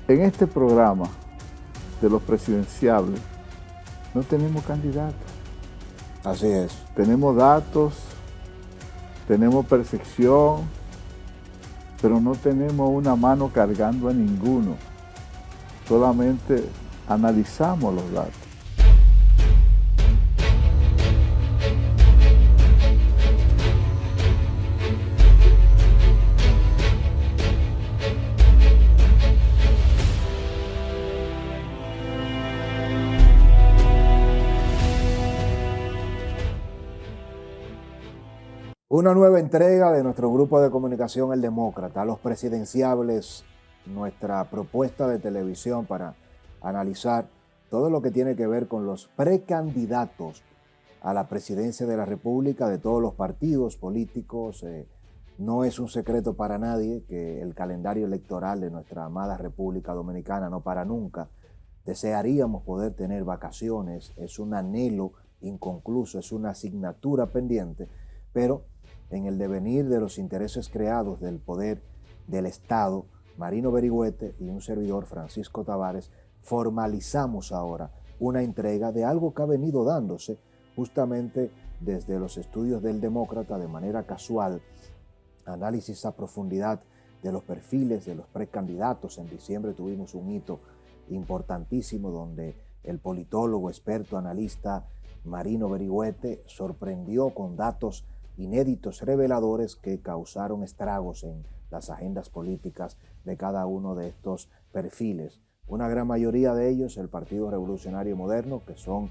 En este programa de los presidenciables no tenemos candidatos. Así es. Tenemos datos, tenemos percepción, pero no tenemos una mano cargando a ninguno. Solamente analizamos los datos. Una nueva entrega de nuestro grupo de comunicación El Demócrata, los presidenciables, nuestra propuesta de televisión para analizar todo lo que tiene que ver con los precandidatos a la presidencia de la República de todos los partidos políticos. No es un secreto para nadie que el calendario electoral de nuestra amada República Dominicana no para nunca. Desearíamos poder tener vacaciones, es un anhelo inconcluso, es una asignatura pendiente, pero en el devenir de los intereses creados del poder del Estado, Marino Berigüete y un servidor, Francisco Tavares, formalizamos ahora una entrega de algo que ha venido dándose justamente desde los estudios del Demócrata de manera casual, análisis a profundidad de los perfiles de los precandidatos. En diciembre tuvimos un hito importantísimo donde el politólogo, experto, analista Marino Berigüete sorprendió con datos inéditos, reveladores, que causaron estragos en las agendas políticas de cada uno de estos perfiles. Una gran mayoría de ellos, el Partido Revolucionario Moderno, que son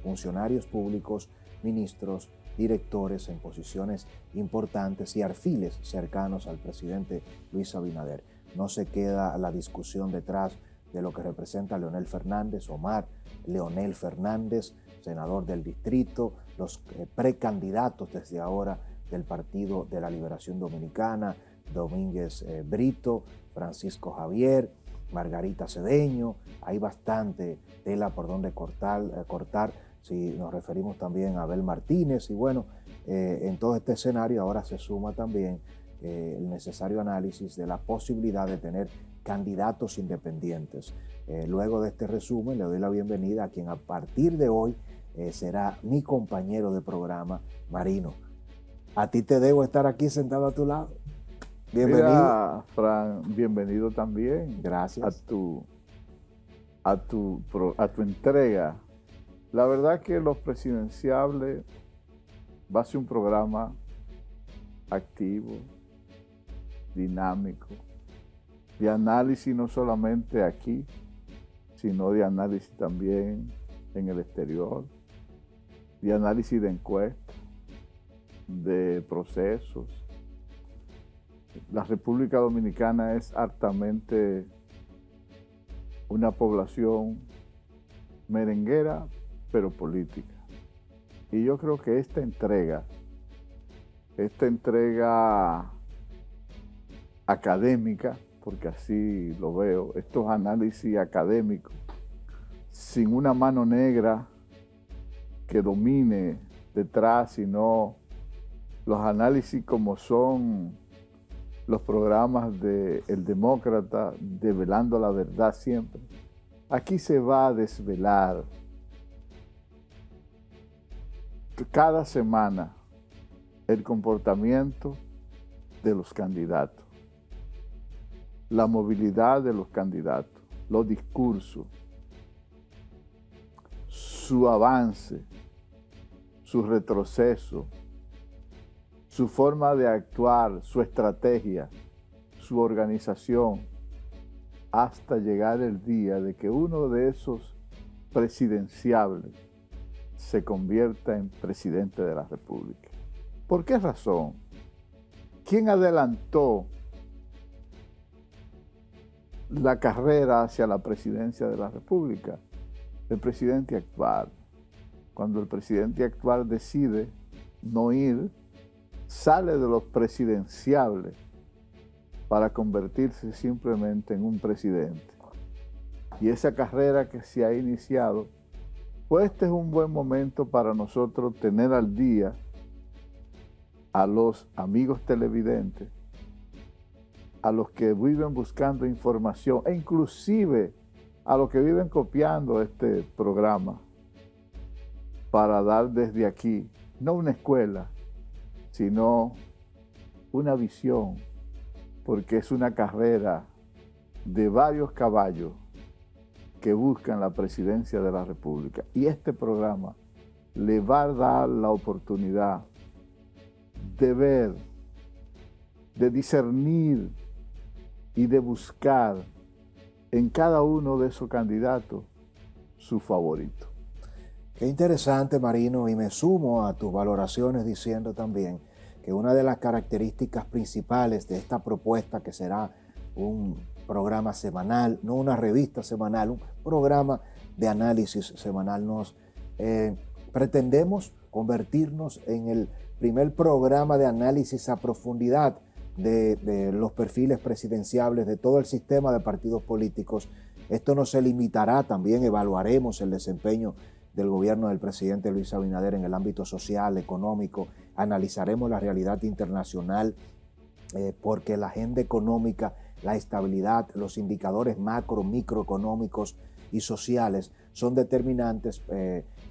funcionarios públicos, ministros, directores en posiciones importantes y alfiles cercanos al presidente Luis Abinader. No se queda la discusión detrás de lo que representa Leonel Fernández, Omar Leonel Fernández, senador del distrito, los precandidatos desde ahora del Partido de la Liberación Dominicana, Domínguez Brito, Francisco Javier, Margarita Cedeño. Hay bastante tela por donde cortar si nos referimos también a Abel Martínez. Y bueno, en todo este escenario ahora se suma también el necesario análisis de la posibilidad de tener candidatos independientes. Luego de este resumen le doy la bienvenida a quien a partir de hoy será mi compañero de programa, Marino. A ti te debo estar aquí sentado a tu lado. Bienvenido. Mira, Fran, bienvenido también. Gracias. A tu entrega. La verdad que los presidenciables va a ser un programa activo, dinámico, de análisis no solamente aquí, sino de análisis también en el exterior, de análisis de encuestas, de procesos. La República Dominicana es hartamente una población merenguera, pero política. Y yo creo que esta entrega académica, porque así lo veo, estos análisis académicos, sin una mano negra que domine detrás, sino los análisis como son los programas de El Demócrata, develando la verdad siempre. Aquí se va a desvelar cada semana el comportamiento de los candidatos, la movilidad de los candidatos, los discursos, su avance, su retroceso, su forma de actuar, su estrategia, su organización, hasta llegar el día de que uno de esos presidenciables se convierta en presidente de la República. ¿Por qué razón? ¿Quién adelantó la carrera hacia la presidencia de la República? El presidente actual. Cuando el presidente actual decide no ir, sale de los presidenciables para convertirse simplemente en un presidente. Y esa carrera que se ha iniciado, pues este es un buen momento para nosotros tener al día a los amigos televidentes a los que viven buscando información e inclusive a los que viven copiando este programa para dar desde aquí, no una escuela, sino una visión, porque es una carrera de varios caballos que buscan la presidencia de la República. Y este programa le va a dar la oportunidad de ver, de discernir y de buscar en cada uno de esos candidatos su favorito. Qué interesante, Marino, y me sumo a tus valoraciones diciendo también que una de las características principales de esta propuesta, que será un programa semanal, no una revista semanal, un programa de análisis semanal, pretendemos convertirnos en el primer programa de análisis a profundidad de los perfiles presidenciables de todo el sistema de partidos políticos. Esto no se limitará, también evaluaremos el desempeño del gobierno del presidente Luis Abinader en el ámbito social, económico, analizaremos la realidad internacional, porque la agenda económica, la estabilidad, los indicadores macro, microeconómicos y sociales son determinantes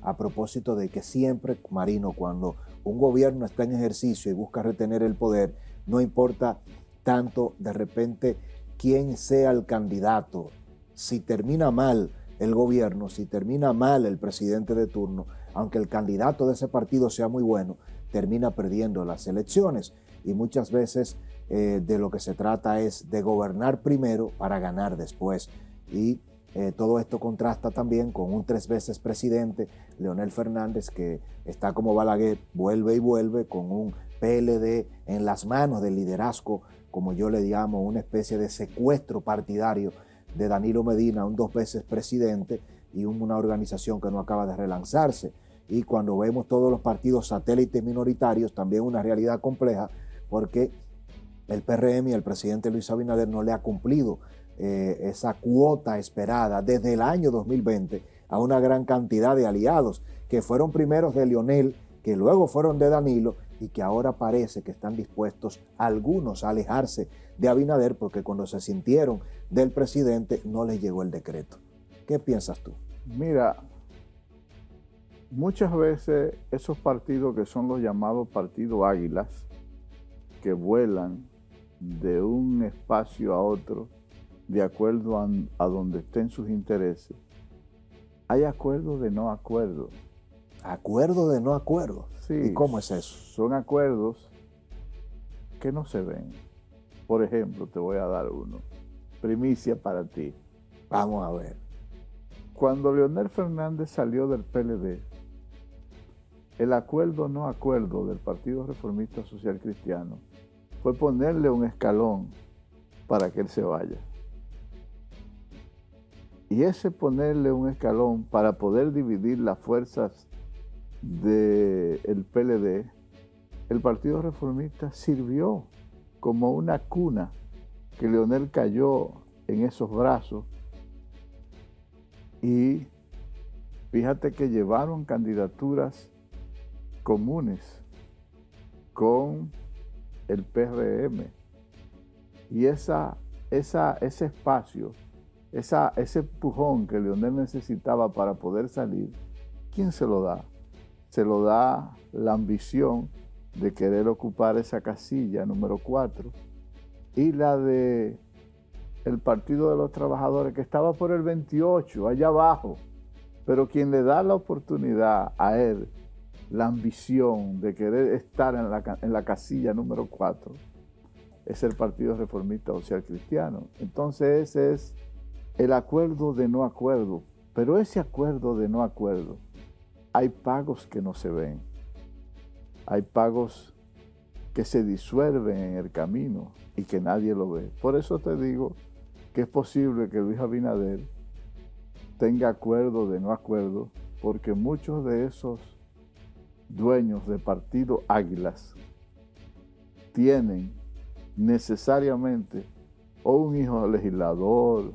a propósito de que siempre, Marino, cuando un gobierno está en ejercicio y busca retener el poder, no importa tanto de repente quién sea el candidato, si termina mal el gobierno, si termina mal el presidente de turno, aunque el candidato de ese partido sea muy bueno, termina perdiendo las elecciones. Y muchas veces de lo que se trata es de gobernar primero para ganar después. Y todo esto contrasta también con un 3 veces presidente, Leonel Fernández, que está como Balaguer, vuelve y vuelve con un PLD en las manos del liderazgo, como yo le llamo, una especie de secuestro partidario de Danilo Medina, un 2 veces presidente y una organización que no acaba de relanzarse. Y cuando vemos todos los partidos satélites minoritarios, también una realidad compleja, porque el PRM y el presidente Luis Abinader no le ha cumplido esa cuota esperada desde el año 2020 a una gran cantidad de aliados que fueron primeros de Leonel, que luego fueron de Danilo y que ahora parece que están dispuestos algunos a alejarse de Abinader porque cuando se sintieron del presidente no les llegó el decreto. ¿Qué piensas tú? Mira, muchas veces esos partidos que son los llamados partidos águilas, que vuelan de un espacio a otro de acuerdo a donde estén sus intereses, hay acuerdos de no acuerdo. ¿Acuerdo de no acuerdo? Sí. ¿Y cómo es eso? Son acuerdos que no se ven. Por ejemplo, te voy a dar uno. Primicia para ti. Vamos a ver. Cuando Leonel Fernández salió del PLD, el acuerdo no acuerdo del Partido Reformista Social Cristiano fue ponerle un escalón para que él se vaya. Y ese ponerle un escalón para poder dividir las fuerzas del PLD, el Partido Reformista sirvió como una cuna que Leonel cayó en esos brazos. Y fíjate que llevaron candidaturas comunes con el PRM. Y ese espacio, ese empujón que Leonel necesitaba para poder salir, ¿quién se lo da? Se lo da la ambición de querer ocupar esa casilla número 4 y la de el Partido de los Trabajadores, que estaba por el 28, allá abajo, pero quien le da la oportunidad a él, la ambición de querer estar en la casilla número 4, es el Partido Reformista Social Cristiano. Entonces ese es el acuerdo de no acuerdo, pero ese acuerdo de no acuerdo, hay pagos que no se ven, hay pagos que se disuelven en el camino y que nadie lo ve. Por eso te digo que es posible que Luis Abinader tenga acuerdo de no acuerdo, porque muchos de esos dueños de partido águilas tienen necesariamente o un hijo legislador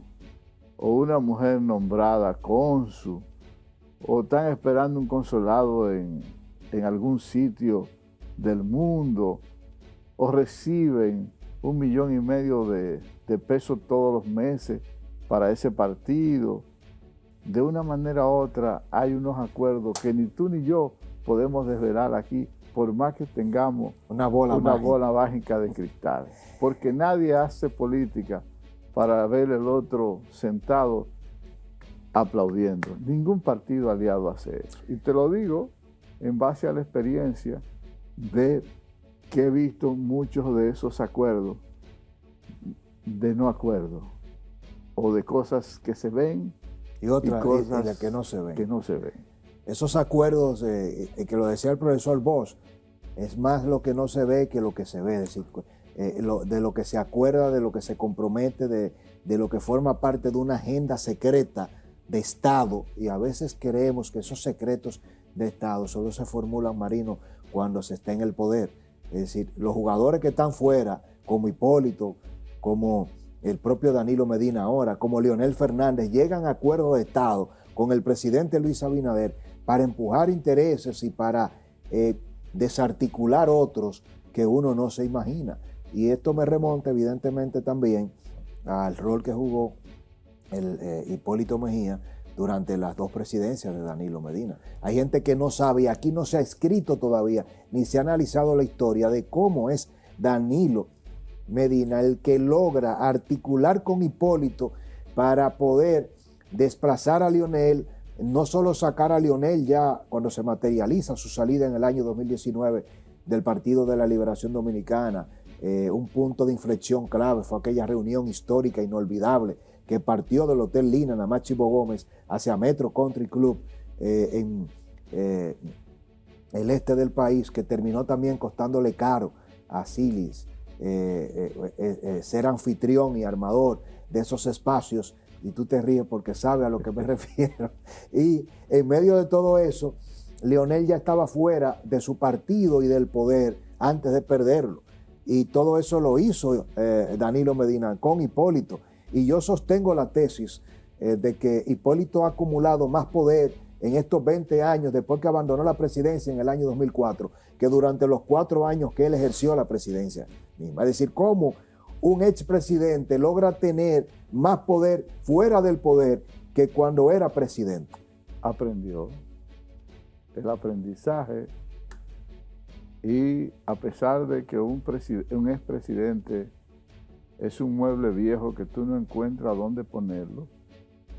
o una mujer nombrada cónsul, o están esperando un consulado en algún sitio del mundo, o reciben 1,5 millones de pesos todos los meses para ese partido. De una manera u otra hay unos acuerdos que ni tú ni yo podemos desvelar aquí, por más que tengamos una bola mágica de cristal. Porque nadie hace política para ver el otro sentado aplaudiendo. Ningún partido aliado hace eso. Y te lo digo en base a la experiencia de que he visto muchos de esos acuerdos de no acuerdo, o de cosas que se ven y otras cosas de que no se ven. Esos acuerdos, que lo decía el profesor Bosch, es más lo que no se ve que lo que se ve, es decir, de lo que se acuerda, de lo que se compromete, de lo que forma parte de una agenda secreta de Estado, y a veces creemos que esos secretos de Estado solo se formulan, Marino, cuando se está en el poder. Es decir, los jugadores que están fuera, como Hipólito, como el propio Danilo Medina ahora, como Leonel Fernández, llegan a acuerdos de Estado con el presidente Luis Abinader para empujar intereses y para desarticular otros que uno no se imagina. Y esto me remonta evidentemente también al rol que jugó el Hipólito Mejía durante las 2 presidencias de Danilo Medina. Hay gente que no sabe, y aquí no se ha escrito todavía, ni se ha analizado la historia de cómo es Danilo Medina el que logra articular con Hipólito para poder desplazar a Leonel, no solo sacar a Leonel ya cuando se materializa su salida en el año 2019 del Partido de la Liberación Dominicana. Un punto de inflexión clave fue aquella reunión histórica inolvidable que partió del Hotel Lina, Namá Chivo Gómez, hacia Metro Country Club en el este del país, que terminó también costándole caro a Silis ser anfitrión y armador de esos espacios, y tú te ríes porque sabes a lo que me refiero. Y en medio de todo eso, Leonel ya estaba fuera de su partido y del poder antes de perderlo. Y todo eso lo hizo Danilo Medina con Hipólito. Y yo sostengo la tesis de que Hipólito ha acumulado más poder en estos 20 años después que abandonó la presidencia en el año 2004 que durante los 4 años que él ejerció la presidencia misma. Es decir, cómo un expresidente logra tener más poder fuera del poder que cuando era presidente. Aprendió el aprendizaje, y a pesar de que un expresidente es un mueble viejo que tú no encuentras dónde ponerlo,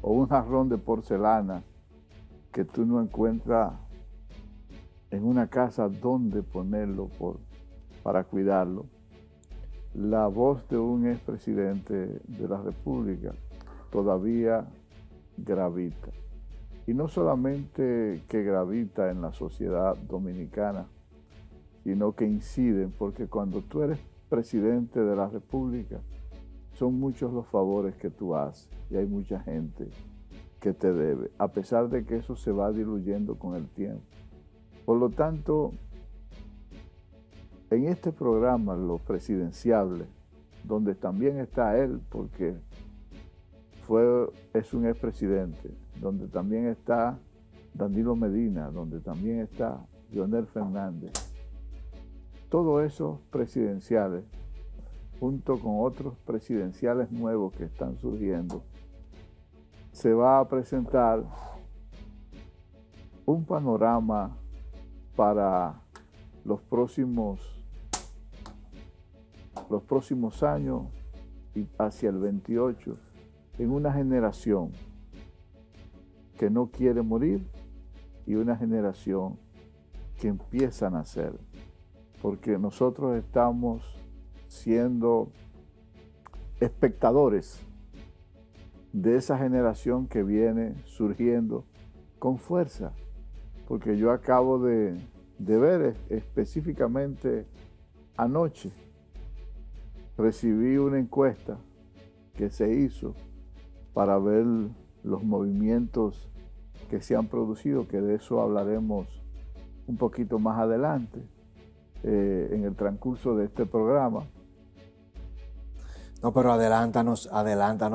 o un jarrón de porcelana que tú no encuentras en una casa dónde ponerlo para cuidarlo, la voz de un expresidente de la República todavía gravita. Y no solamente que gravita en la sociedad dominicana, sino que inciden, porque cuando tú eres presidente de la República, son muchos los favores que tú haces y hay mucha gente que te debe, a pesar de que eso se va diluyendo con el tiempo. Por lo tanto, en este programa, Los Presidenciables, donde también está él, porque es un expresidente, donde también está Danilo Medina, donde también está Leonel Fernández, todos esos presidenciales, junto con otros presidenciales nuevos que están surgiendo, se va a presentar un panorama para los próximos años y hacia el 28, en una generación que no quiere morir y una generación que empieza a nacer, porque nosotros estamos siendo espectadores de esa generación que viene surgiendo con fuerza, porque yo acabo de ver específicamente anoche, recibí una encuesta que se hizo para ver los movimientos que se han producido, que de eso hablaremos un poquito más adelante en el transcurso de este programa. No, pero adelántanos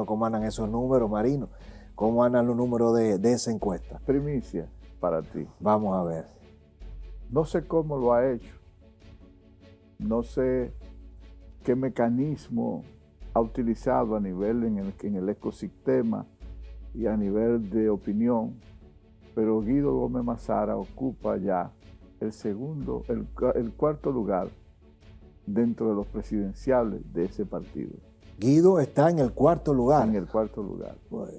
cómo andan esos números, Marino. ¿Cómo andan los números de esa encuesta? Primicia para ti. Vamos a ver. No sé cómo lo ha hecho. No sé qué mecanismo ha utilizado a nivel en el ecosistema y a nivel de opinión, pero Guido Gómez Mazara ocupa ya el cuarto lugar dentro de los presidenciables de ese partido. Guido está en el cuarto lugar. En el cuarto lugar. Pues,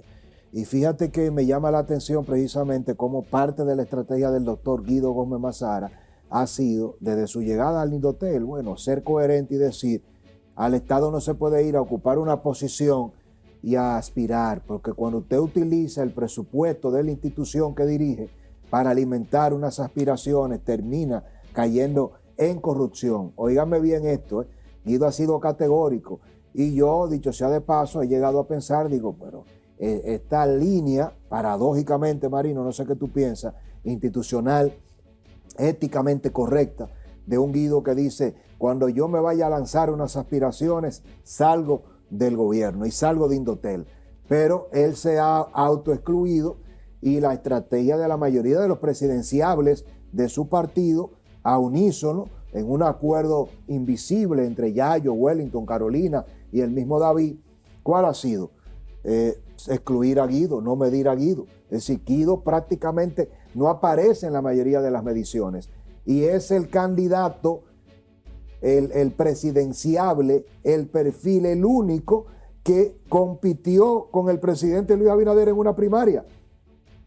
y fíjate que me llama la atención precisamente cómo parte de la estrategia del doctor Guido Gómez Mazara ha sido, desde su llegada al Nindotel, bueno, ser coherente y decir, al Estado no se puede ir a ocupar una posición y a aspirar, porque cuando usted utiliza el presupuesto de la institución que dirige para alimentar unas aspiraciones, termina cayendo en corrupción. Óigame bien esto, Guido ha sido categórico, y yo, dicho sea de paso, he llegado a pensar, digo, pero esta línea, paradójicamente, Marino, no sé qué tú piensas, institucional, éticamente correcta, de un Guido que dice, cuando yo me vaya a lanzar unas aspiraciones, salgo del gobierno y salgo de Indotel. Pero él se ha autoexcluido y la estrategia de la mayoría de los presidenciables de su partido, a unísono, en un acuerdo invisible entre Yayo, Wellington, Carolina y el mismo David, ¿cuál ha sido? Excluir a Guido, no medir a Guido. Es decir, Guido prácticamente no aparece en la mayoría de las mediciones y es el candidato, el presidenciable, el perfil, el único que compitió con el presidente Luis Abinader en una primaria.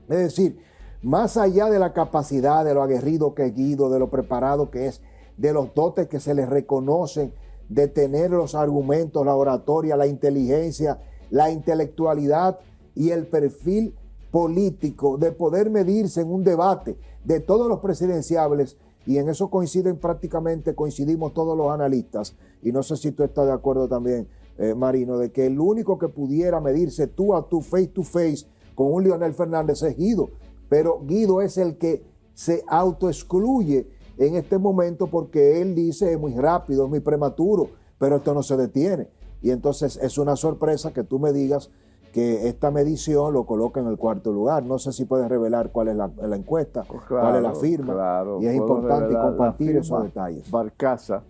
Es decir, más allá de la capacidad, de lo aguerrido que es Guido, de lo preparado que es, de los dotes que se le reconocen, de tener los argumentos, la oratoria, la inteligencia, la intelectualidad y el perfil político de poder medirse en un debate de todos los presidenciables, y en eso coincidimos todos los analistas, y no sé si tú estás de acuerdo también, Marino, de que el único que pudiera medirse tú a tú, face to face, con un Leonel Fernández es Guido, pero Guido es el que se autoexcluye en este momento porque él dice es muy rápido, es muy prematuro, pero esto no se detiene. Y entonces es una sorpresa que tú me digas que esta medición lo coloca en el cuarto lugar. No sé si puedes revelar cuál es la encuesta, Pues claro, cuál es la firma. Claro, y es importante compartir esos detalles. Barcaza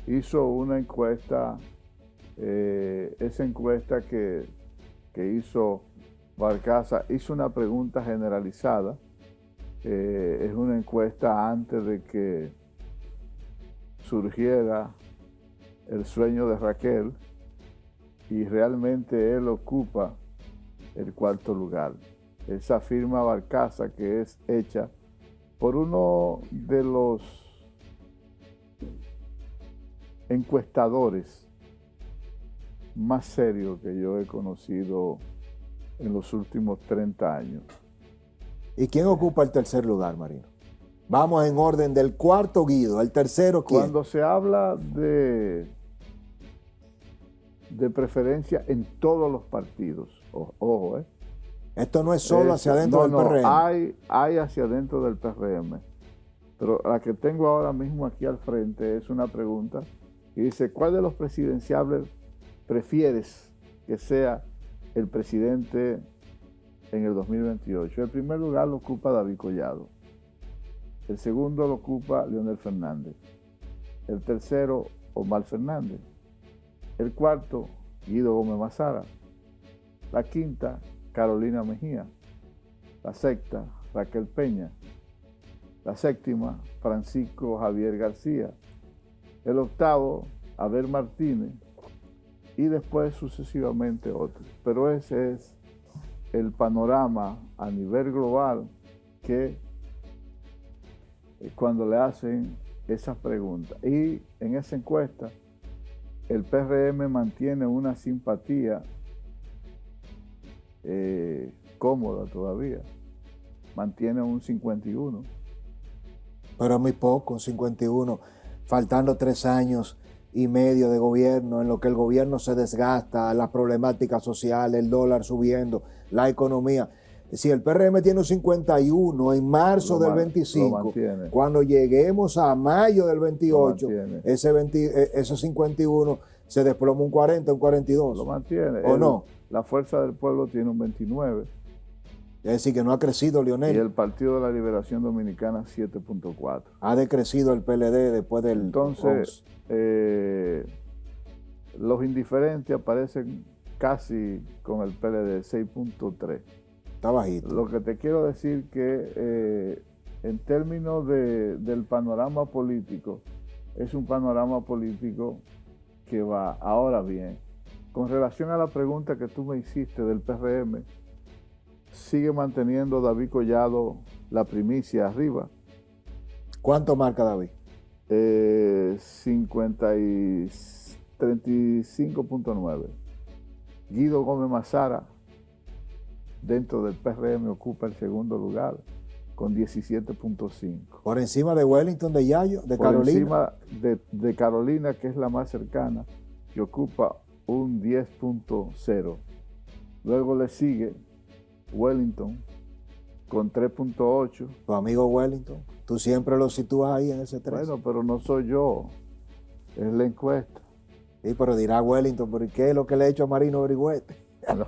hizo una encuesta, esa encuesta que hizo Barcaza, hizo una pregunta generalizada. Es una encuesta antes de que surgiera el sueño de Raquel, y realmente él ocupa el cuarto lugar. Esa firma Barcaza, que es hecha por uno de los encuestadores más serios que yo he conocido en los últimos 30 años. ¿Y quién ocupa el tercer lugar, Marino? Vamos en orden del cuarto, Guido. ¿El tercero quién? Cuando se habla de preferencia en todos los partidos, ojo, Esto no es solo hacia adentro del PRM. Hay hacia adentro del PRM. Pero la que tengo ahora mismo aquí al frente es una pregunta y dice, ¿cuál de los presidenciables prefieres que sea el presidente en el 2028? El primer lugar lo ocupa David Collado. El segundo lo ocupa Leonel Fernández. El tercero, Omar Fernández. El cuarto, Guido Gómez Mazara. La quinta, Carolina Mejía. La sexta, Raquel Peña. La séptima, Francisco Javier García. El octavo, Abel Martínez. Y después sucesivamente otros. Pero ese es el panorama a nivel global que cuando le hacen esas preguntas. Y en esa encuesta, el PRM mantiene una simpatía cómoda todavía. Mantiene un 51. Pero es muy poco, un 51. Faltando 3 años y medio de gobierno, en lo que el gobierno se desgasta, las problemáticas sociales, el dólar subiendo, la economía. Si el PRM tiene un 51 en marzo del 25, cuando lleguemos a mayo del 28, ese 51 se desploma un 40, un 42. Lo mantiene. ¿O no? La Fuerza del Pueblo tiene un 29. Es decir, que no ha crecido Leonel. Y el Partido de la Liberación Dominicana 7.4. Ha decrecido el PLD después del... Entonces, Los indiferentes aparecen casi con el PLD, 6.3. Está bajito. Lo que te quiero decir que en términos del panorama político, es un panorama político que va. Ahora bien, con relación a la pregunta que tú me hiciste del PRM, sigue manteniendo David Collado la primicia arriba. ¿Cuánto marca David? 35.9. Guido Gómez Mazara, dentro del PRM, ocupa el segundo lugar con 17.5. Por encima de Wellington, de Yayo, de Carolina. Por encima de Carolina, que es la más cercana, que ocupa un 10.0. Luego le sigue Wellington con 3.8. Tu amigo Wellington, tú siempre lo sitúas ahí en ese 3. Bueno, pero no soy yo, es la encuesta. Sí, pero dirá Wellington, ¿pero qué es lo que le he hecho a Marino Brigüete? No.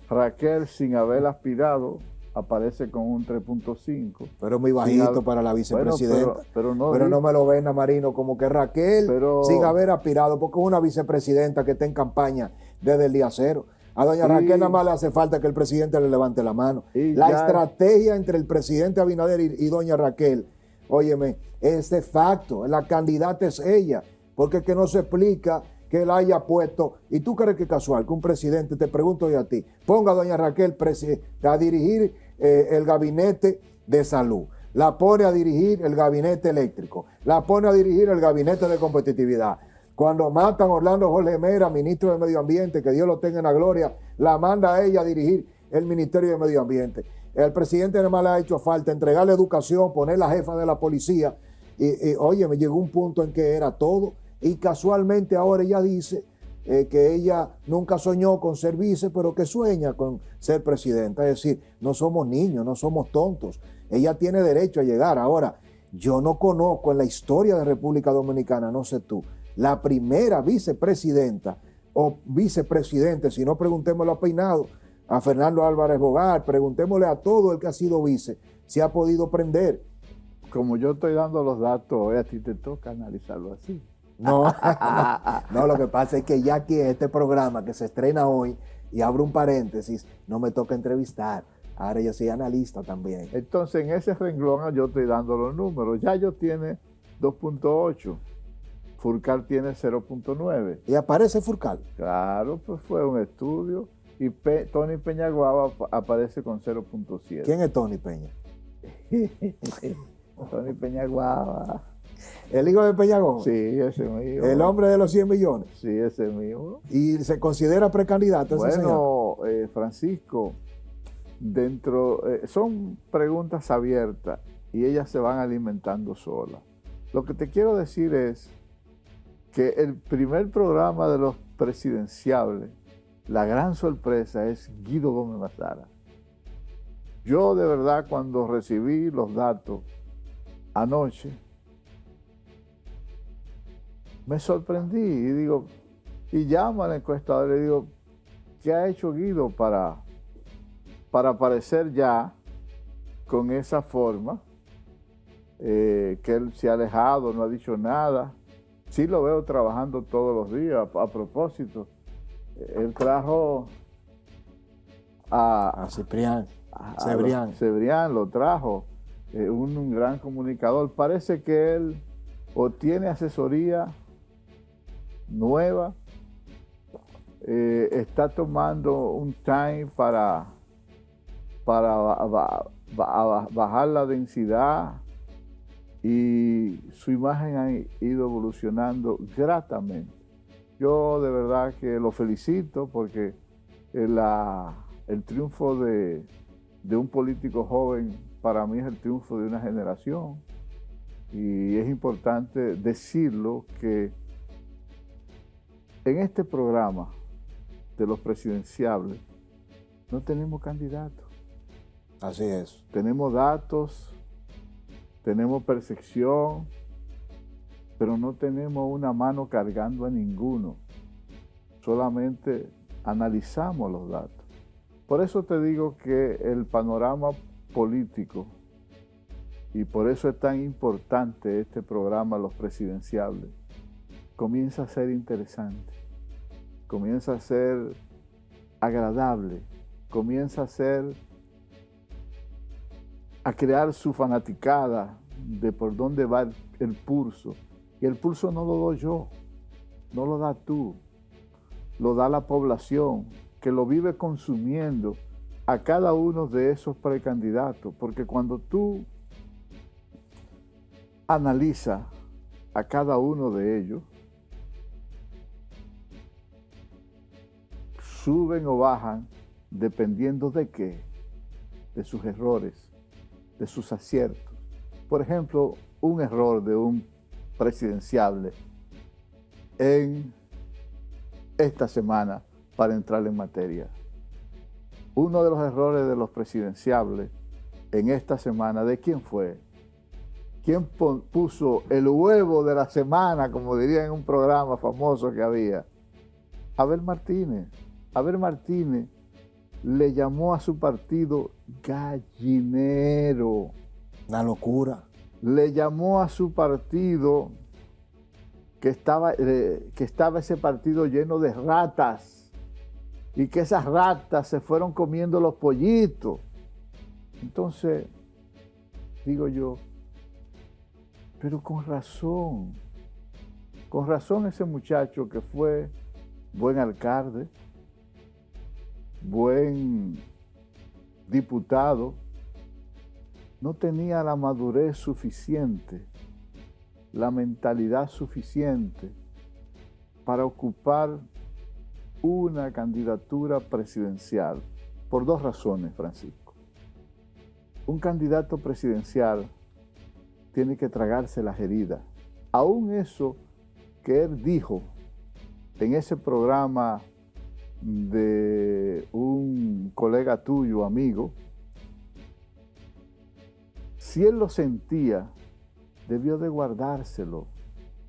Raquel, sin haber aspirado, aparece con un 3.5. Pero muy bajito para la vicepresidenta. Bueno, pero no me lo ven a Marino como que Raquel, sin haber aspirado, porque es una vicepresidenta que está en campaña desde el día cero. A doña Raquel nada más le hace falta que el presidente le levante la mano. La estrategia entre el presidente Abinader y doña Raquel, óyeme, es de facto, la candidata es ella, porque es que no se explica que él haya puesto, y tú crees que es casual que un presidente, te pregunto yo a ti, ponga a doña Raquel a dirigir el gabinete de salud, la pone a dirigir el gabinete eléctrico, la pone a dirigir el gabinete de competitividad. Cuando matan a Orlando Jorge Mera, ministro de Medio Ambiente, que Dios lo tenga en la gloria, la manda a ella a dirigir el Ministerio de Medio Ambiente. El presidente además le ha hecho falta entregarle educación, poner la jefa de la policía, y oye, me llegó un punto en que era todo. Y casualmente ahora ella dice que ella nunca soñó con ser vice, pero que sueña con ser presidenta. Es decir, no somos niños, no somos tontos. Ella tiene derecho a llegar. Ahora, yo no conozco en la historia de República Dominicana, no sé tú, la primera vicepresidenta o vicepresidente, si no preguntémosle a Peinado, a Fernando Álvarez Bogar, preguntémosle a todo el que ha sido vice, si ha podido prender. Como yo estoy dando los datos, a ti te toca analizarlo así. No, lo que pasa es que ya aquí en este programa que se estrena hoy, y abro un paréntesis, no me toca entrevistar. Ahora yo soy analista también. Entonces, en ese renglón yo estoy dando los números. Yayo tiene 2.8, Furcal tiene 0.9. ¿Y aparece Furcal? Claro, pues fue un estudio. Y Tony Peñaguaba aparece con 0.7. ¿Quién es Tony Peña? Tony Peñaguaba. ¿El hijo de Peñagón? Sí, ese mismo. ¿El hombre de los 100 millones? Sí, ese mismo. ¿Y se considera precandidato ese señor? Bueno, Francisco, son preguntas abiertas y ellas se van alimentando solas. Lo que te quiero decir es que el primer programa de los presidenciables, la gran sorpresa es Guido Gómez Mazara. Yo de verdad cuando recibí los datos anoche, me sorprendí y digo, y llamo al encuestador y le digo, ¿qué ha hecho Guido para aparecer ya con esa forma? Que él se ha alejado, no ha dicho nada. Sí lo veo trabajando todos los días. A propósito, él trajo a Ciprián. Cebrián lo trajo, un gran comunicador. Parece que él o tiene asesoría nueva, está tomando un time para bajar la densidad y su imagen ha ido evolucionando gratamente. Yo de verdad que lo felicito porque el triunfo de un político joven para mí es el triunfo de una generación y es importante decirlo que en este programa de los presidenciables no tenemos candidatos. Así es. Tenemos datos, tenemos percepción, pero no tenemos una mano cargando a ninguno. Solamente analizamos los datos. Por eso te digo que el panorama político, y por eso es tan importante este programa, los presidenciables, comienza a ser interesante. comienza a ser agradable, comienza a crear su fanaticada de por dónde va el pulso. Y el pulso no lo doy yo, no lo da tú, lo da la población que lo vive consumiendo a cada uno de esos precandidatos. Porque cuando tú analizas a cada uno de ellos, suben o bajan dependiendo de qué, de sus errores, de sus aciertos. Por ejemplo, un error de un presidenciable en esta semana, para entrar en materia. Uno de los errores de los presidenciables en esta semana, ¿de quién fue? ¿Quién puso el huevo de la semana, como diría en un programa famoso que había? Abel Martínez. Abel Martínez le llamó a su partido gallinero. Una locura. Le llamó a su partido que estaba ese partido lleno de ratas y que esas ratas se fueron comiendo los pollitos. Entonces, digo yo, pero con razón ese muchacho que fue buen alcalde, buen diputado, no tenía la madurez suficiente, la mentalidad suficiente para ocupar una candidatura presidencial, por dos razones, Francisco. Un candidato presidencial tiene que tragarse las heridas. Aún eso que él dijo en ese programa de un colega tuyo, amigo, si él lo sentía, debió de guardárselo,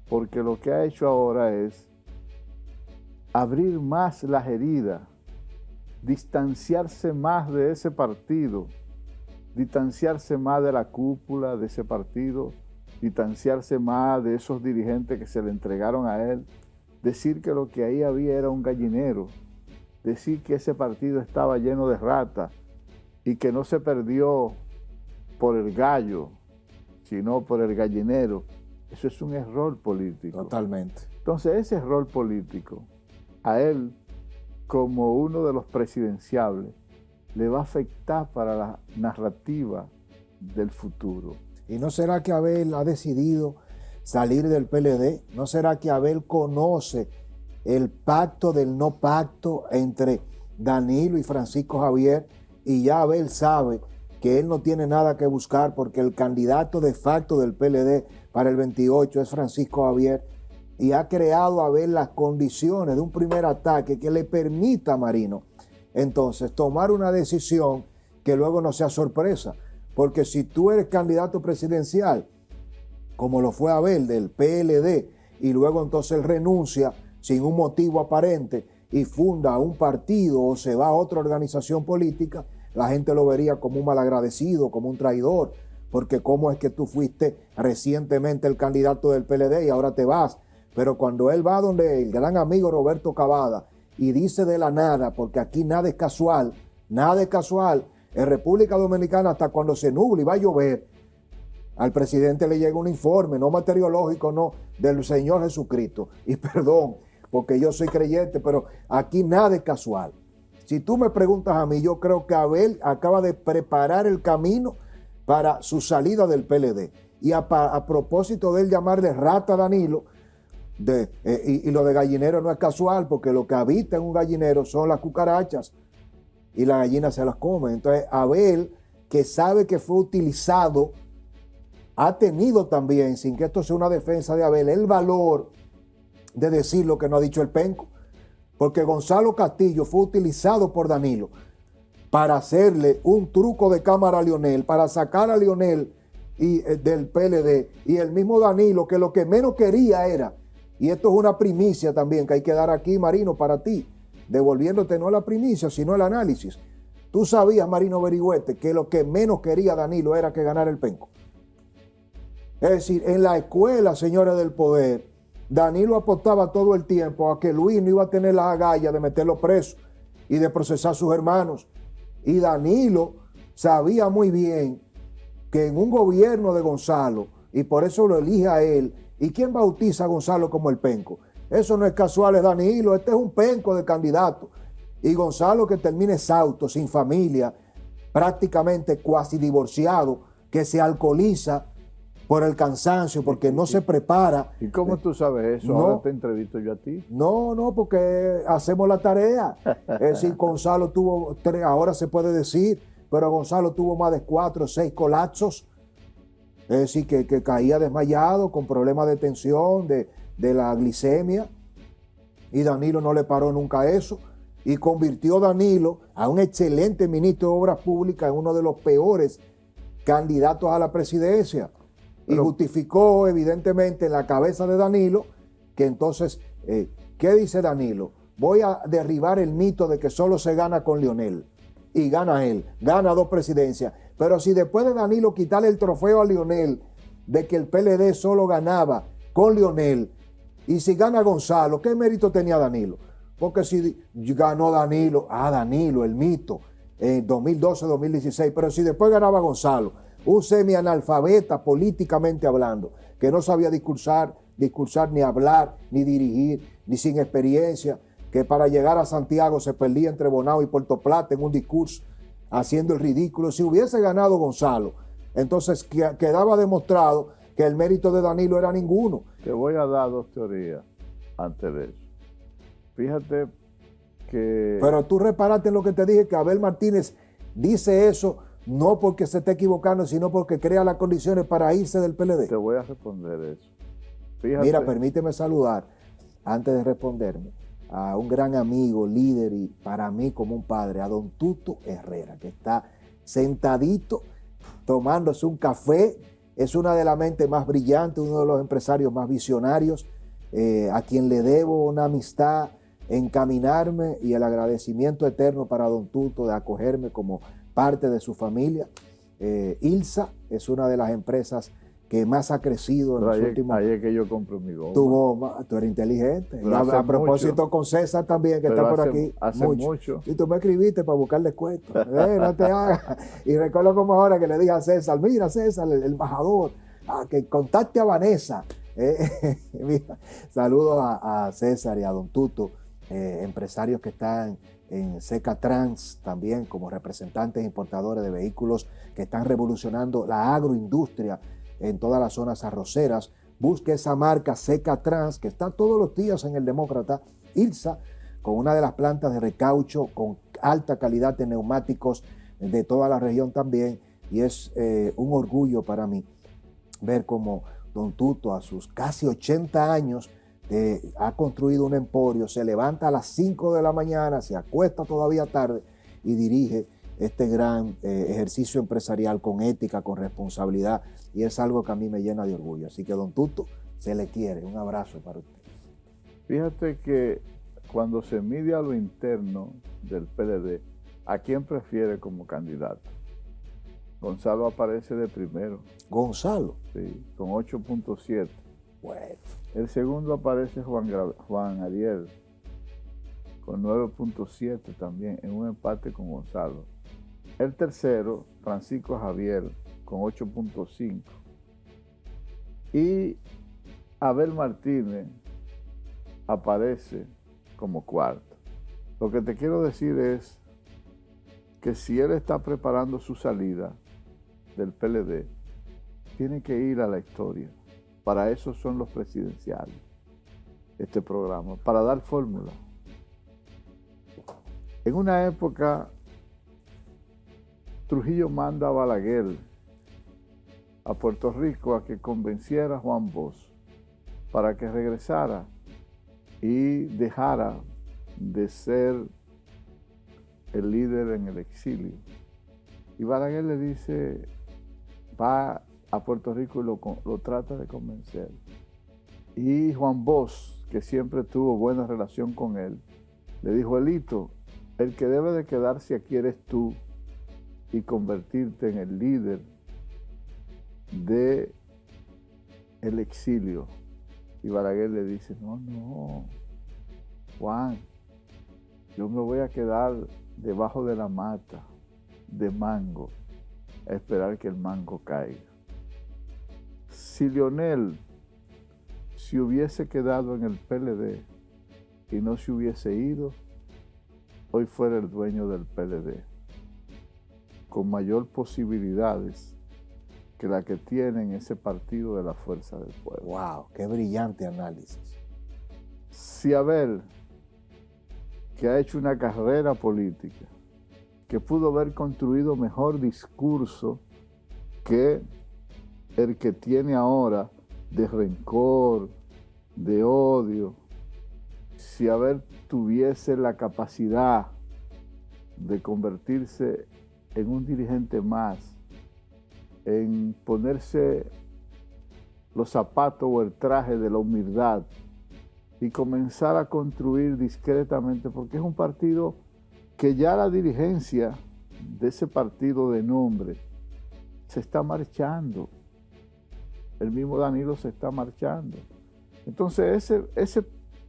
porque lo que ha hecho ahora es abrir más las heridas, distanciarse más de ese partido, distanciarse más de la cúpula de ese partido, distanciarse más de esos dirigentes que se le entregaron a él, decir que lo que ahí había era un gallinero, decir que ese partido estaba lleno de ratas y que no se perdió por el gallo, sino por el gallinero. Eso es un error político. Totalmente. Entonces, ese error político, a él, como uno de los presidenciables, le va a afectar para la narrativa del futuro. ¿Y no será que Abel ha decidido salir del PLD? ¿No será que Abel conoce el pacto del no pacto entre Danilo y Francisco Javier? Y ya Abel sabe que él no tiene nada que buscar porque el candidato de facto del PLD para el 28 es Francisco Javier, y ha creado a Abel las condiciones de un primer ataque que le permita a Marino entonces tomar una decisión que luego no sea sorpresa. Porque si tú eres candidato presidencial, como lo fue Abel del PLD, y luego entonces él renuncia sin un motivo aparente y funda un partido o se va a otra organización política, la gente lo vería como un malagradecido, como un traidor, porque cómo es que tú fuiste recientemente el candidato del PLD y ahora te vas. Pero cuando él va donde el gran amigo Roberto Cavada y dice de la nada, porque aquí nada es casual, en República Dominicana hasta cuando se nubla y va a llover, al presidente le llega un informe, no meteorológico, no, del Señor Jesucristo. Y perdón, porque yo soy creyente, pero aquí nada es casual. Si tú me preguntas a mí, yo creo que Abel acaba de preparar el camino para su salida del PLD. Y a propósito de él llamarle rata a Danilo, y lo de gallinero no es casual, porque lo que habita en un gallinero son las cucarachas y las gallinas se las comen. Entonces Abel, que sabe que fue utilizado, ha tenido también, sin que esto sea una defensa de Abel, el valor de decir lo que no ha dicho el penco. Porque Gonzalo Castillo fue utilizado por Danilo para hacerle un truco de cámara a Leonel, para sacar a Leonel del PLD, y el mismo Danilo, que lo que menos quería era, y esto es una primicia también que hay que dar aquí, Marino, para ti, devolviéndote no la primicia, sino el análisis. Tú sabías, Marino Berigüete, que lo que menos quería Danilo era que ganara el penco. Es decir, en la escuela, señores del poder, Danilo apostaba todo el tiempo a que Luis no iba a tener las agallas de meterlo preso y de procesar a sus hermanos. Y Danilo sabía muy bien que en un gobierno de Gonzalo, y por eso lo elige a él, ¿y quién bautiza a Gonzalo como el penco? Eso no es casual, es Danilo, este es un penco de candidato. Y Gonzalo, que termina exhausto, sin familia, prácticamente cuasi divorciado, que se alcoholiza por el cansancio, porque no se prepara. ¿Y cómo tú sabes eso? No, Ahora te entrevisto yo a ti. No, porque hacemos la tarea. Es decir, Gonzalo tuvo 3, ahora se puede decir, pero Gonzalo tuvo más de 4 o 6 colapsos. Es decir, que caía desmayado con problemas de tensión, de la glicemia. Y Danilo no le paró nunca eso. Y convirtió Danilo a un excelente ministro de Obras Públicas en uno de los peores candidatos a la presidencia. Y justificó evidentemente en la cabeza de Danilo que entonces, ¿qué dice Danilo? Voy a derribar el mito de que solo se gana con Leonel. Y gana él, gana 2 presidencias. Pero si después de Danilo quitarle el trofeo a Leonel de que el PLD solo ganaba con Leonel, y si gana Gonzalo, ¿qué mérito tenía Danilo? Porque si ganó Danilo, Danilo, el mito, en 2012-2016, pero si después ganaba Gonzalo, un semianalfabeta políticamente hablando, que no sabía discursar ni hablar, ni dirigir, ni sin experiencia, que para llegar a Santiago se perdía entre Bonao y Puerto Plata en un discurso, haciendo el ridículo. Si hubiese ganado Gonzalo, entonces quedaba demostrado que el mérito de Danilo era ninguno. Te voy a dar 2 teorías antes de eso. Fíjate que... Pero tú reparaste en lo que te dije, que Abel Martínez dice eso no porque se esté equivocando, sino porque crea las condiciones para irse del PLD. Te voy a responder eso. Fíjate. Mira, permíteme saludar, antes de responderme, a un gran amigo, líder y para mí como un padre, a don Tuto Herrera, que está sentadito tomándose un café. Es una de las mentes más brillantes, uno de los empresarios más visionarios, a quien le debo una amistad, encaminarme y el agradecimiento eterno para don Tuto de acogerme como parte de su familia. ILSA es una de las empresas que más ha crecido en los últimos... Ahí es que yo compro mi goma. Tú eres inteligente. A propósito mucho. Con César también, que está por aquí. Hace mucho. Y tú me escribiste para buscar descuento. No te hagas. Y recuerdo como ahora que le dije a César, mira César, el embajador, que contacte a Vanessa. Mira, saludos a César y a don Tuto, empresarios que están en Seca Trans también como representantes importadores de vehículos que están revolucionando la agroindustria en todas las zonas arroceras. Busque esa marca Seca Trans que está todos los días en el Demócrata. ILSA, con una de las plantas de recaucho con alta calidad de neumáticos de toda la región también. Y es un orgullo para mí ver cómo don Tuto a sus casi 80 años ha construido un emporio, se levanta a las 5 de la mañana, se acuesta todavía tarde y dirige este gran ejercicio empresarial con ética, con responsabilidad, y es algo que a mí me llena de orgullo. Así que don Tuto, se le quiere. Un abrazo para usted. Fíjate que cuando se mide a lo interno del PLD, ¿a quién prefiere como candidato? Gonzalo aparece de primero. ¿Gonzalo? Sí, con 8.7. Bueno. El segundo aparece Juan Ariel, con 9.7 también, en un empate con Gonzalo. El tercero, Francisco Javier, con 8.5. Y Abel Martínez aparece como cuarto. Lo que te quiero decir es que si él está preparando su salida del PLD, tiene que ir a la historia. Para eso son los presidenciales, este programa, para dar fórmula. En una época, Trujillo manda a Balaguer a Puerto Rico a que convenciera a Juan Bosch para que regresara y dejara de ser el líder en el exilio. Y Balaguer le dice, va a Puerto Rico y lo trata de convencer. Y Juan Bosch, que siempre tuvo buena relación con él, le dijo, Elito, el que debe de quedarse aquí eres tú y convertirte en el líder del exilio. Y Balaguer le dice, no, Juan, yo me voy a quedar debajo de la mata de mango a esperar que el mango caiga. Si Leonel se hubiese quedado en el PLD y no se hubiese ido, hoy fuera el dueño del PLD, con mayor posibilidades que la que tiene ese partido de la Fuerza del Pueblo. ¡Wow! ¡Qué brillante análisis! Si Abel, que ha hecho una carrera política, que pudo haber construido mejor discurso que el que tiene ahora de rencor, de odio, si Abel tuviese la capacidad de convertirse en un dirigente más, en ponerse los zapatos o el traje de la humildad y comenzar a construir discretamente, porque es un partido que ya la dirigencia de ese partido de nombre se está marchando. El mismo Danilo se está marchando. Entonces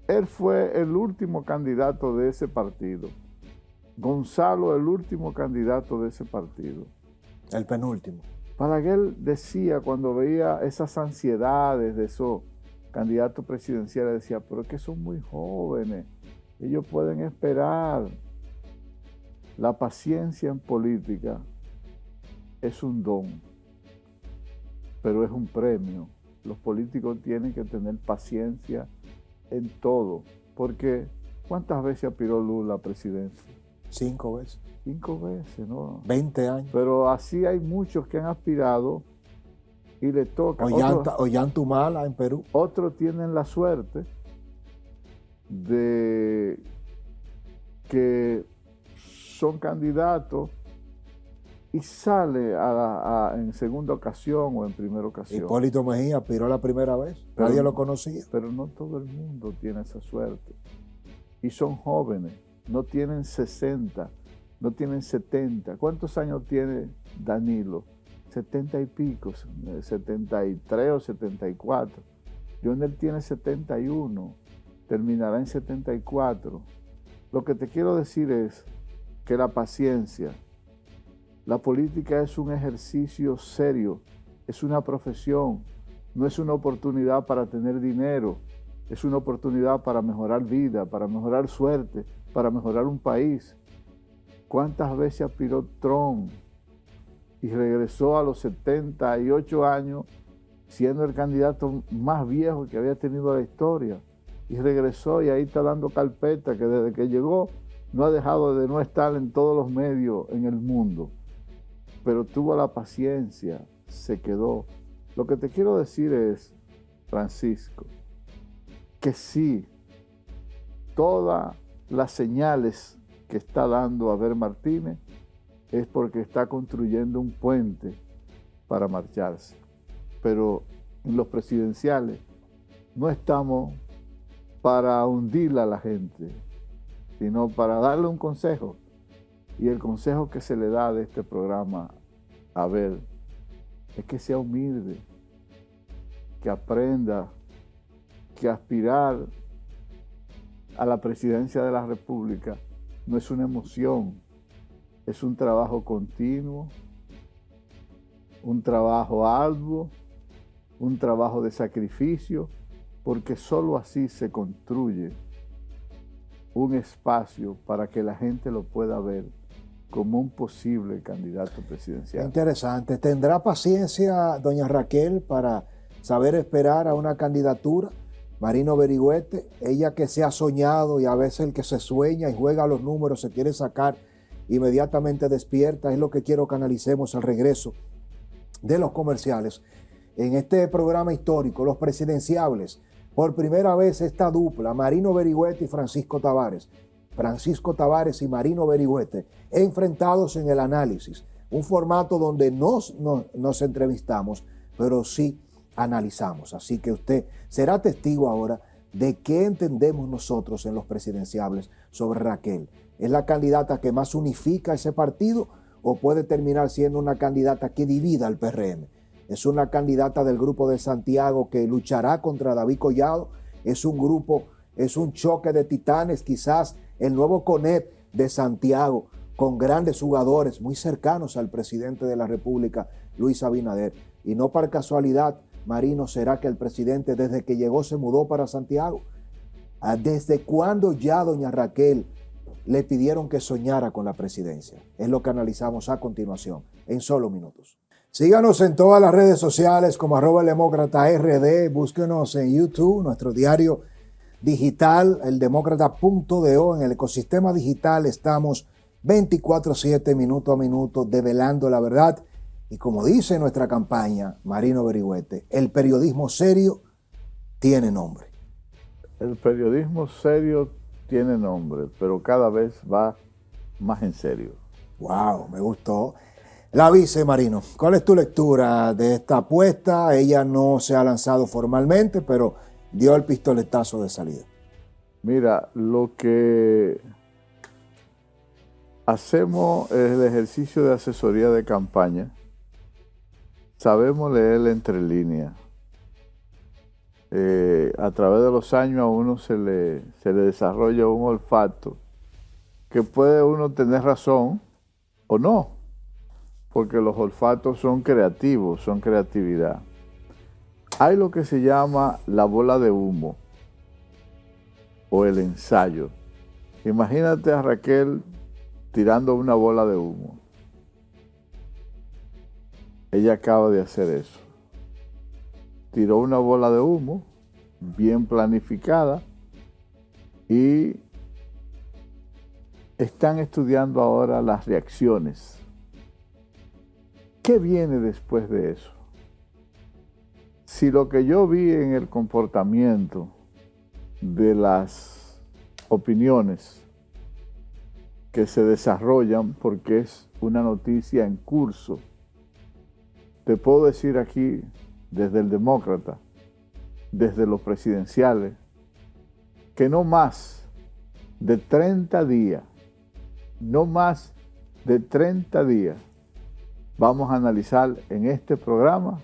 él fue el último candidato de ese partido. Gonzalo, el último candidato de ese partido. El penúltimo. Balaguer decía, cuando veía esas ansiedades de esos candidatos presidenciales, decía, pero es que son muy jóvenes, ellos pueden esperar. La paciencia en política es un don, pero es un premio. Los políticos tienen que tener paciencia en todo, porque ¿cuántas veces aspiró Lula a presidencia? 5 veces. 5 veces, ¿no? 20 años. Pero así hay muchos que han aspirado y le toca. Ollantumala en Perú. Otros tienen la suerte de que son candidatos y sale en segunda ocasión o en primera ocasión. Hipólito Mejía aspiró la primera vez. Nadie lo conocía. Pero no todo el mundo tiene esa suerte. Y son jóvenes, no tienen 60, no tienen 70. ¿Cuántos años tiene Danilo? 70 y pico, 73 o 74. Leonel tiene 71, terminará en 74. Lo que te quiero decir es que la paciencia, la política es un ejercicio serio, es una profesión, no es una oportunidad para tener dinero, es una oportunidad para mejorar vida, para mejorar suerte, para mejorar un país. ¿Cuántas veces aspiró Trump y regresó a los 78 años siendo el candidato más viejo que había tenido la historia? Y regresó y ahí está dando carpeta, que desde que llegó no ha dejado de no estar en todos los medios en el mundo. Pero tuvo la paciencia, se quedó. Lo que te quiero decir es, Francisco, que sí, todas las señales que está dando Abel Martínez es porque está construyendo un puente para marcharse. Pero en los presidenciales no estamos para hundir a la gente, sino para darle un consejo. Y el consejo que se le da de este programa a Abel es que sea humilde, que aprenda que aspirar a la presidencia de la República no es una emoción, es un trabajo continuo, un trabajo arduo, un trabajo de sacrificio, porque solo así se construye un espacio para que la gente lo pueda ver como un posible candidato presidencial. Interesante. ¿Tendrá paciencia doña Raquel para saber esperar a una candidatura? Marino Berigüete, ella que se ha soñado y a veces el que se sueña y juega los números se quiere sacar, inmediatamente despierta. Es lo que quiero que analicemos al regreso de los comerciales. En este programa histórico, los presidenciables, por primera vez esta dupla, Marino Berigüete y Francisco Tavares. Francisco Tavares y Marino Berigüete, enfrentados en el análisis. Un formato donde nos entrevistamos, pero sí analizamos. Así que usted será testigo ahora de qué entendemos nosotros en los presidenciables sobre Raquel. ¿Es la candidata que más unifica ese partido o puede terminar siendo una candidata que divida al PRM? es una candidata del grupo de Santiago que luchará contra David Collado. Es un grupo, es un choque de titanes, quizás el nuevo CONEP de Santiago, con grandes jugadores muy cercanos al presidente de la República, Luis Abinader. Y no por casualidad, Marino, será que el presidente desde que llegó se mudó para Santiago. ¿Desde cuándo ya doña Raquel le pidieron que soñara con la presidencia? Es lo que analizamos a continuación, en solo minutos. Síganos en todas las redes sociales como @eldemócrata_rd. Búsquenos en YouTube, nuestro diario digital, eldemócrata.do. En el ecosistema digital estamos 24/7, minuto a minuto, develando la verdad. Y como dice nuestra campaña, Marino Berigüete, el periodismo serio tiene nombre. El periodismo serio tiene nombre, pero cada vez va más en serio. Wow, me gustó. La vice, Marino, ¿cuál es tu lectura de esta apuesta? Ella no se ha lanzado formalmente, pero dio el pistoletazo de salida. Mira, lo que hacemos es el ejercicio de asesoría de campaña. Sabemos leer entre líneas. A través de los años a uno se le desarrolla un olfato que puede uno tener razón o no, porque los olfatos son creativos, son creatividad. Hay lo que se llama la bola de humo o el ensayo. Imagínate a Raquel tirando una bola de humo. Ella acaba de hacer eso. Tiró una bola de humo bien planificada y están estudiando ahora las reacciones. ¿Qué viene después de eso? Si lo que yo vi en el comportamiento de las opiniones que se desarrollan, porque es una noticia en curso, te puedo decir aquí, desde el Demócrata, desde los presidenciales, que no más de 30 días, no más de 30 días, vamos a analizar en este programa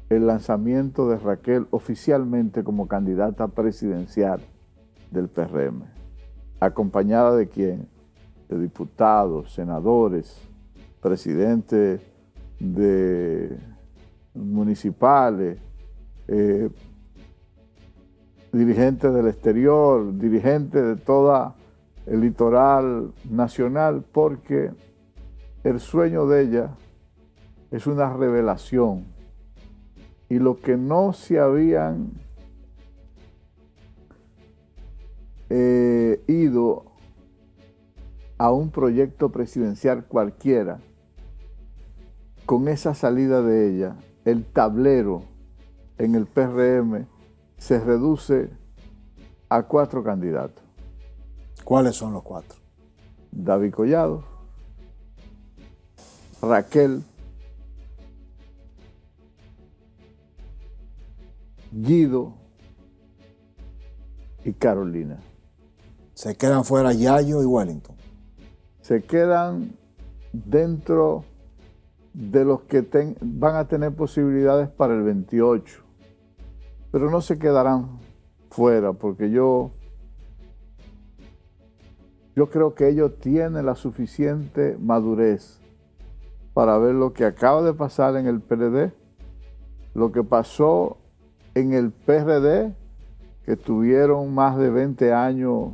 el lanzamiento de Raquel oficialmente como candidata presidencial del PRM. ¿Acompañada de quién? De diputados, senadores, presidentes de municipales, dirigentes del exterior, dirigentes de toda el litoral nacional, porque el sueño de ella es una revelación. Y lo que no se habían ido a un proyecto presidencial cualquiera, con esa salida de ella, el tablero en el PRM se reduce a 4 candidatos. ¿Cuáles son los 4? David Collado, Raquel, Guido y Carolina. Se quedan fuera Yayo y Wellington. Se quedan dentro de los que van a tener posibilidades para el 28, pero no se quedarán fuera, porque yo creo que ellos tienen la suficiente madurez para ver lo que acaba de pasar en el PLD, lo que pasó en el PRD, que tuvieron más de 20 años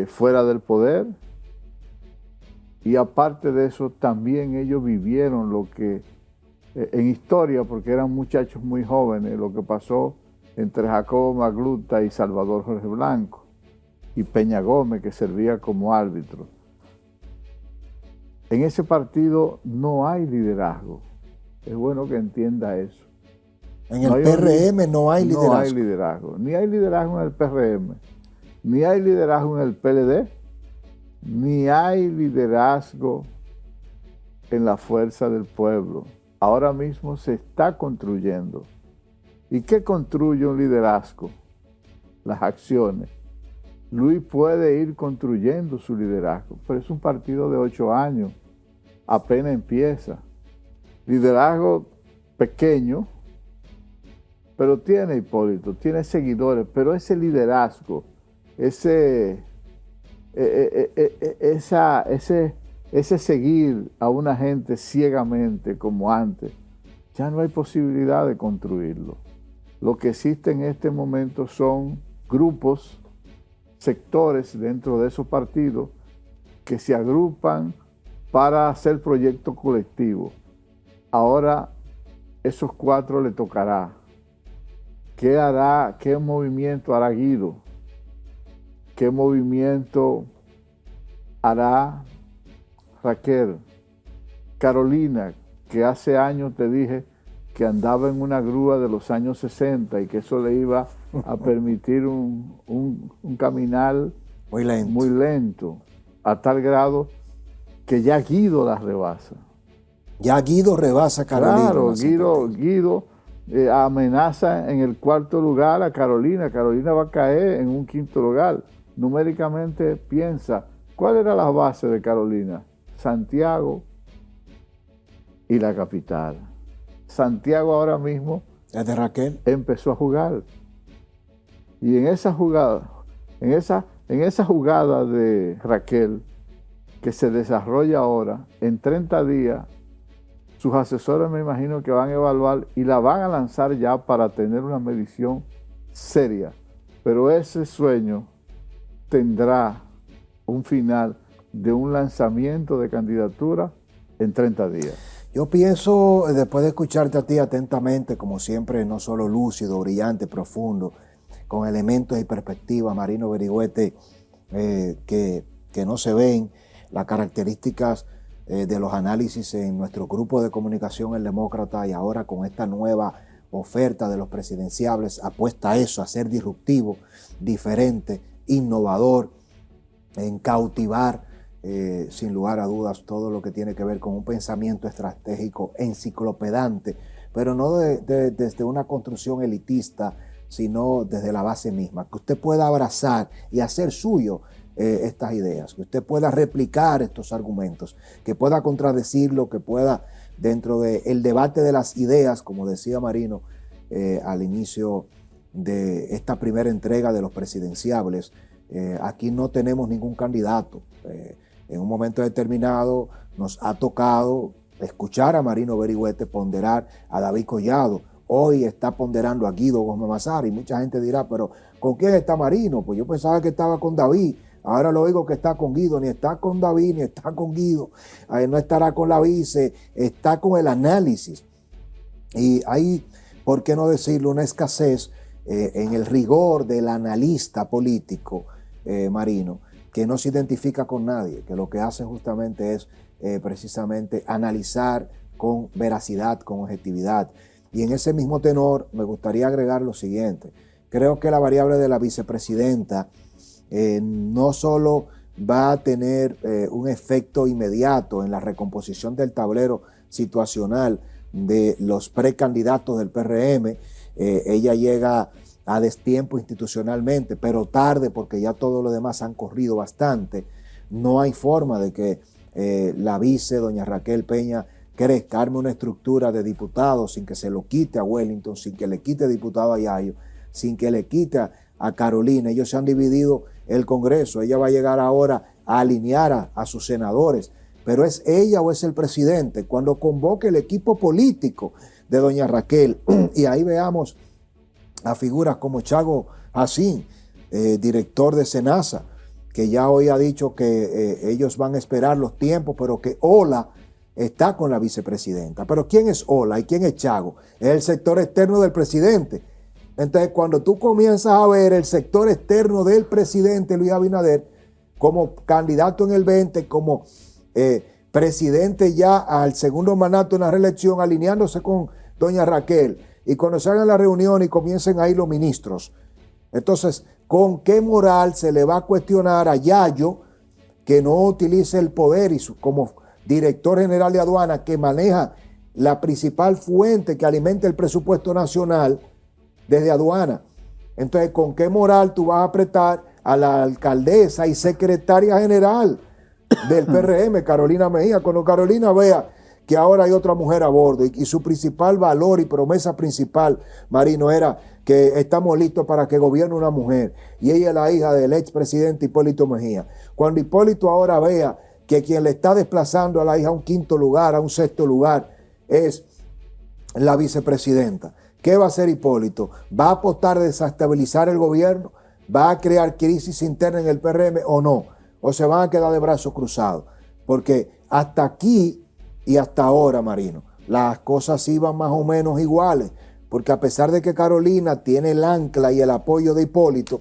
fuera del poder. Y aparte de eso, también ellos vivieron lo que, en historia, porque eran muchachos muy jóvenes, lo que pasó entre Jacobo Magluta y Salvador Jorge Blanco, y Peña Gómez, que servía como árbitro. En ese partido no hay liderazgo. Es bueno que entienda eso. En el PRM no hay liderazgo. No hay liderazgo. Ni hay liderazgo en el PRM, ni hay liderazgo en el PLD, ni hay liderazgo en la Fuerza del Pueblo. Ahora mismo se está construyendo. ¿Y qué construye un liderazgo? Las acciones. Luis puede ir construyendo su liderazgo, pero es un partido de 8 años. Apenas empieza. liderazgo pequeño, pero tiene Hipólito, tiene seguidores, pero ese liderazgo, ese seguir a una gente ciegamente como antes, ya no hay posibilidad de construirlo. Lo que existe en este momento son grupos, sectores dentro de esos partidos que se agrupan para hacer proyectos colectivos. Ahora esos 4 le tocará. ¿Qué hará? ¿Qué movimiento hará Guido? ¿Qué movimiento hará Raquel? Carolina, que hace años te dije que andaba en una grúa de los años 60 y que eso le iba a permitir un caminar muy lento, a tal grado que ya Guido la rebasa. Ya Guido rebasa a Carolina. Claro, Guido amenaza en el 4º lugar a Carolina. Carolina va a caer en un 5º lugar. Numéricamente piensa, ¿cuál era la base de Carolina? Santiago y la capital. Santiago ahora mismo ¿Es de Raquel? Empezó a jugar. Y en esa jugada, en esa jugada de Raquel, que se desarrolla ahora, en 30 días, sus asesores me imagino que van a evaluar y la van a lanzar ya para tener una medición seria. Pero ese sueño tendrá un final de un lanzamiento de candidatura en 30 días. Yo pienso, después de escucharte a ti atentamente, como siempre, no solo lúcido, brillante, profundo, con elementos y perspectivas, Marino Berigüete, que no se ven, las características de los análisis en nuestro grupo de comunicación El Demócrata, y ahora con esta nueva oferta de los presidenciables, apuesta a eso, a ser disruptivo, diferente, innovador, en cautivar, sin lugar a dudas, todo lo que tiene que ver con un pensamiento estratégico enciclopedante, pero no desde una construcción elitista, sino desde la base misma, que usted pueda abrazar y hacer suyo estas ideas, que usted pueda replicar estos argumentos, que pueda contradecirlo, que pueda, dentro del debate de las ideas, como decía Marino al inicio de esta primera entrega de los presidenciables, aquí no tenemos ningún candidato. En un momento determinado nos ha tocado escuchar a Marino Berigüete ponderar a David Collado. Hoy está ponderando a Guido Gómez Mazara y mucha gente dirá, pero ¿con quién está Marino? Pues yo pensaba que estaba con David. Ahora lo oigo que está con Guido. Ni está con David, ni está con Guido. No estará con la vice, está con el análisis. Y hay, ¿por qué no decirlo?, una escasez en el rigor del analista político, Marino, que no se identifica con nadie, que lo que hace justamente es precisamente analizar con veracidad, con objetividad. Y en ese mismo tenor me gustaría agregar lo siguiente. Creo que la variable de la vicepresidenta no solo va a tener un efecto inmediato en la recomposición del tablero situacional de los precandidatos del PRM. Ella llega a destiempo institucionalmente, pero tarde, porque ya todo lo demás han corrido bastante. No hay forma de que la vice, doña Raquel Peña, crezca, arme una estructura de diputados sin que se lo quite a Wellington, sin que le quite diputado a Yayo, sin que le quite a Carolina. Ellos se han dividido el Congreso. Ella va a llegar ahora a alinear a sus senadores, pero ¿es ella o es el presidente? Cuando convoque el equipo político de doña Raquel, y ahí veamos a figuras como Chago Jacín, director de Senasa, que ya hoy ha dicho que ellos van a esperar los tiempos, pero que Ola está con la vicepresidenta. Pero ¿quién es Ola y quién es Chago? Es el sector externo del presidente. Entonces, cuando tú comienzas a ver el sector externo del presidente Luis Abinader como candidato en el 20, como presidente ya al segundo mandato en la reelección, alineándose con doña Raquel, y cuando se hagan la reunión y comiencen ahí los ministros, entonces, ¿con qué moral se le va a cuestionar a Yayo que no utilice el poder y como director general de aduana, que maneja la principal fuente que alimenta el presupuesto nacional desde aduana? Entonces, ¿con qué moral tú vas a apretar a la alcaldesa y secretaria general del PRM, Carolina Mejía? Cuando Carolina vea que ahora hay otra mujer a bordo y su principal valor y promesa principal, Marino, era que estamos listos para que gobierne una mujer y ella es la hija del expresidente Hipólito Mejía. Cuando Hipólito ahora vea que quien le está desplazando a la hija a un quinto lugar, a un sexto lugar, es la vicepresidenta. ¿Qué va a hacer Hipólito? ¿Va a apostar a desestabilizar el gobierno? ¿Va a crear crisis interna en el PRM o no? ¿O se van a quedar de brazos cruzados? Porque hasta aquí y hasta ahora, Marino, las cosas iban más o menos iguales. Porque a pesar de que Carolina tiene el ancla y el apoyo de Hipólito,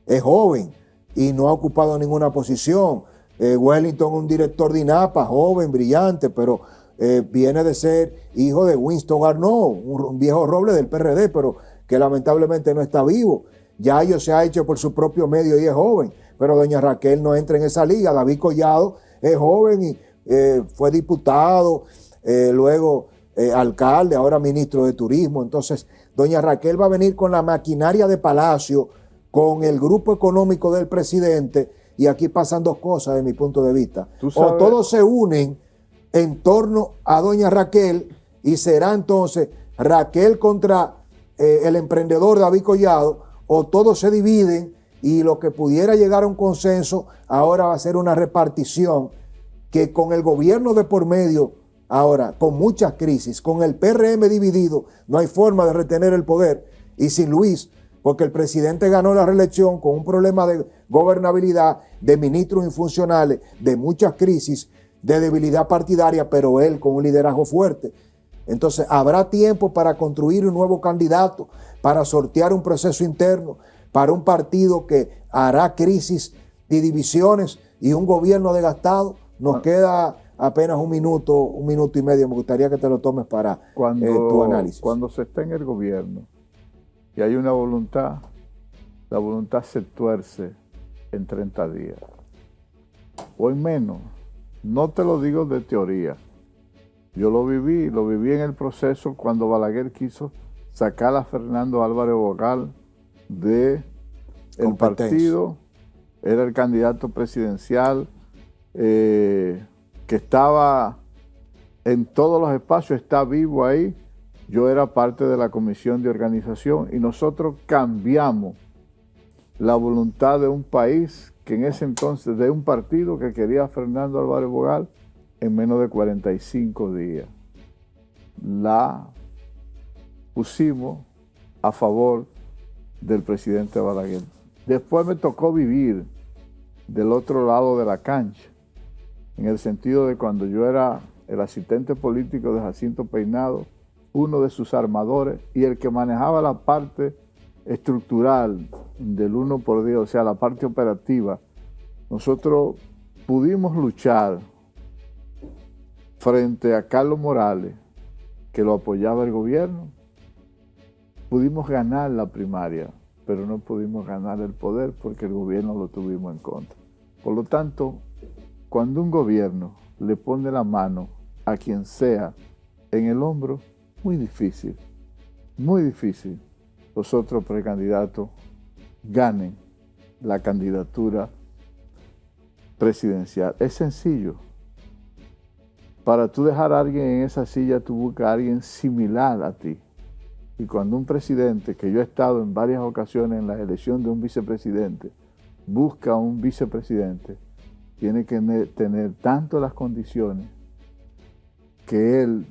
es joven y no ha ocupado ninguna posición. Wellington, un director de INAPA, joven, brillante, pero viene de ser hijo de Winston Arnaud, un viejo roble del PRD, pero que lamentablemente no está vivo. Yayo se ha hecho por su propio medio y es joven, pero doña Raquel no entra en esa liga. David Collado es joven y fue diputado, luego alcalde, ahora ministro de Turismo. Entonces, doña Raquel va a venir con la maquinaria de Palacio, con el grupo económico del presidente, y aquí pasan dos cosas desde mi punto de vista. O todos se unen en torno a doña Raquel y será entonces Raquel contra el emprendedor David Collado, o todos se dividen y lo que pudiera llegar a un consenso ahora va a ser una repartición que con el gobierno de por medio, ahora con muchas crisis, con el PRM dividido, no hay forma de retener el poder, y sin Luis, porque el presidente ganó la reelección con un problema de gobernabilidad, de ministros infuncionales, de muchas crisis, de debilidad partidaria, pero él con un liderazgo fuerte. Entonces habrá tiempo para construir un nuevo candidato, para sortear un proceso interno, para un partido que hará crisis y divisiones y un gobierno desgastado. Nos queda apenas un minuto y medio. Me gustaría que te lo tomes para tu análisis. Cuando se está en el gobierno y hay una voluntad, la voluntad se tuerce en 30 días o en menos. No te lo digo de teoría. Yo lo viví en el proceso cuando Balaguer quiso sacar a Fernando Álvarez Bogal del partido. Era el candidato presidencial que estaba en todos los espacios, está vivo ahí. Yo era parte de la comisión de organización y nosotros cambiamos la voluntad de un país que en ese entonces, de un partido que quería a Fernando Álvarez Bogal, en menos de 45 días. La pusimos a favor del presidente Balaguer. Después me tocó vivir del otro lado de la cancha, en el sentido de cuando yo era el asistente político de Jacinto Peinado, uno de sus armadores y el que manejaba la parte estructural del 1 por 10, o sea, la parte operativa. Nosotros pudimos luchar frente a Carlos Morales, que lo apoyaba el gobierno. Pudimos ganar la primaria, pero no pudimos ganar el poder porque el gobierno lo tuvimos en contra. Por lo tanto, cuando un gobierno le pone la mano a quien sea en el hombro, muy difícil los otros precandidatos ganen la candidatura presidencial. Es sencillo. Para tú dejar a alguien en esa silla, tú buscas a alguien similar a ti. Y cuando un presidente, que yo he estado en varias ocasiones en la elección de un vicepresidente, busca a un vicepresidente, tiene que tener tanto las condiciones que él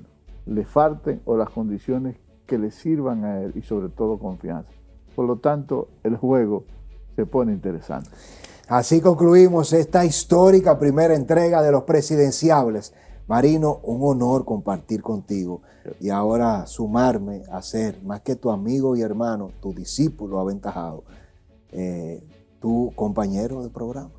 le falten o las condiciones que le sirvan a él y sobre todo confianza. Por lo tanto, el juego se pone interesante. Así concluimos esta histórica primera entrega de los presidenciables. Marino, un honor compartir contigo y ahora sumarme a ser, más que tu amigo y hermano, tu discípulo aventajado, tu compañero de programa.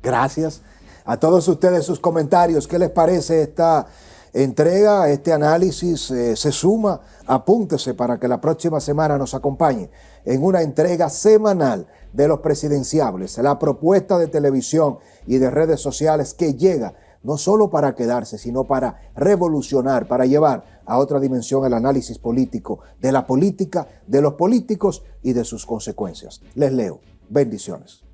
Gracias a todos ustedes sus comentarios. ¿Qué les parece esta entrega, este análisis? Se suma, apúntese para que la próxima semana nos acompañe en una entrega semanal de los presidenciables, la propuesta de televisión y de redes sociales que llega no solo para quedarse, sino para revolucionar, para llevar a otra dimensión el análisis político, de la política, de los políticos y de sus consecuencias. Les leo. Bendiciones.